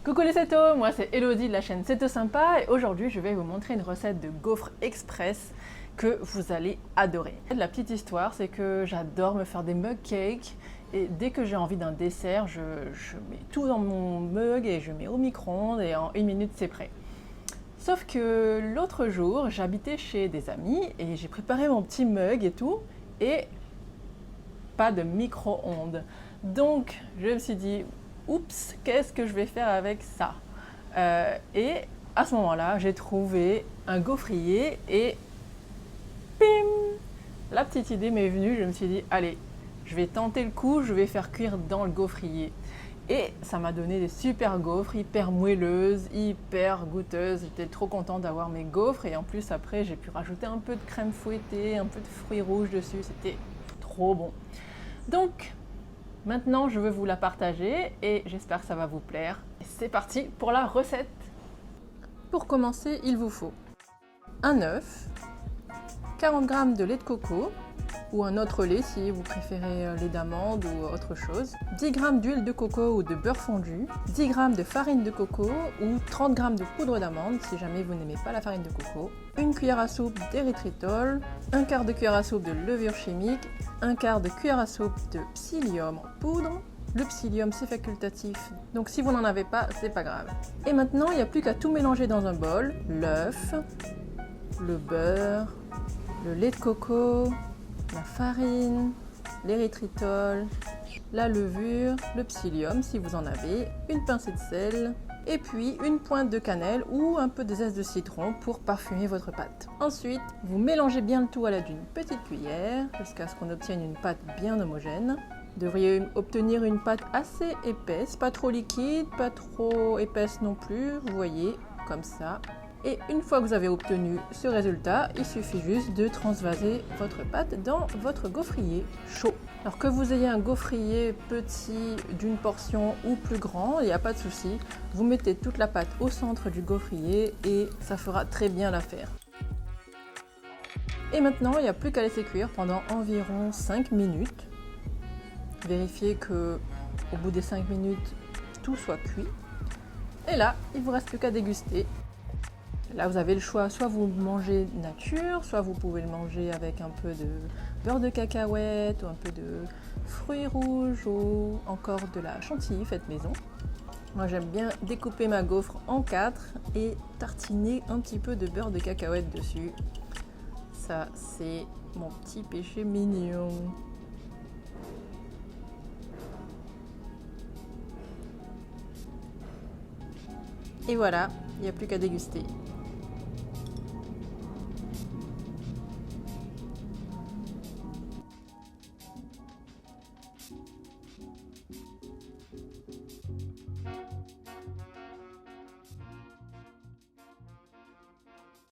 Coucou les Cétos, moi c'est Elodie de la chaîne Céto Sympa et aujourd'hui je vais vous montrer une recette de gaufres express que vous allez adorer. La petite histoire c'est que j'adore me faire des mug cakes et dès que j'ai envie d'un dessert, je mets tout dans mon mug et je mets au micro-ondes et en 1 minute c'est prêt. Sauf que l'autre jour, j'habitais chez des amis et j'ai préparé mon petit mug et tout et pas de micro-ondes. Donc je me suis dit oups, qu'est-ce que je vais faire avec ça? Et à ce moment-là, j'ai trouvé un gaufrier et pim! La petite idée m'est venue, je me suis dit, allez, je vais tenter le coup, je vais faire cuire dans le gaufrier. Et ça m'a donné des super gaufres, hyper moelleuses, hyper goûteuses. J'étais trop contente d'avoir mes gaufres et en plus après j'ai pu rajouter un peu de crème fouettée, un peu de fruits rouges dessus, c'était trop bon. Donc, maintenant, je veux vous la partager et j'espère que ça va vous plaire. C'est parti pour la recette. Pour commencer, il vous faut un œuf, 40 g de lait de coco ou un autre lait si vous préférez lait d'amande ou autre chose, 10 g d'huile de coco ou de beurre fondu, 10 g de farine de coco ou 30 g de poudre d'amande si jamais vous n'aimez pas la farine de coco, une cuillère à soupe d'érythritol, un quart de cuillère à soupe de levure chimique, un quart de cuillère à soupe de psyllium en poudre. Le psyllium c'est facultatif, donc si vous n'en avez pas, c'est pas grave. Et maintenant, il n'y a plus qu'à tout mélanger dans un bol, l'œuf, le beurre, le lait de coco, la farine, l'érythritol, la levure, le psyllium si vous en avez, une pincée de sel, et puis une pointe de cannelle ou un peu de zeste de citron pour parfumer votre pâte. Ensuite, vous mélangez bien le tout à l'aide d'une petite cuillère jusqu'à ce qu'on obtienne une pâte bien homogène. Vous devriez obtenir une pâte assez épaisse, pas trop liquide, pas trop épaisse non plus, vous voyez, comme ça. Et une fois que vous avez obtenu ce résultat, il suffit juste de transvaser votre pâte dans votre gaufrier chaud. Alors que vous ayez un gaufrier petit d'une portion ou plus grand, il n'y a pas de souci. Vous mettez toute la pâte au centre du gaufrier et ça fera très bien l'affaire. Et maintenant, il n'y a plus qu'à laisser cuire pendant environ 5 minutes. Vérifiez que au bout des 5 minutes, tout soit cuit. Et là, il ne vous reste plus qu'à déguster. Là, vous avez le choix, soit vous mangez nature, soit vous pouvez le manger avec un peu de beurre de cacahuète ou un peu de fruits rouges ou encore de la chantilly faite maison. Moi, j'aime bien découper ma gaufre en 4 et tartiner un petit peu de beurre de cacahuète dessus. Ça, c'est mon petit péché mignon. Et voilà, il n'y a plus qu'à déguster.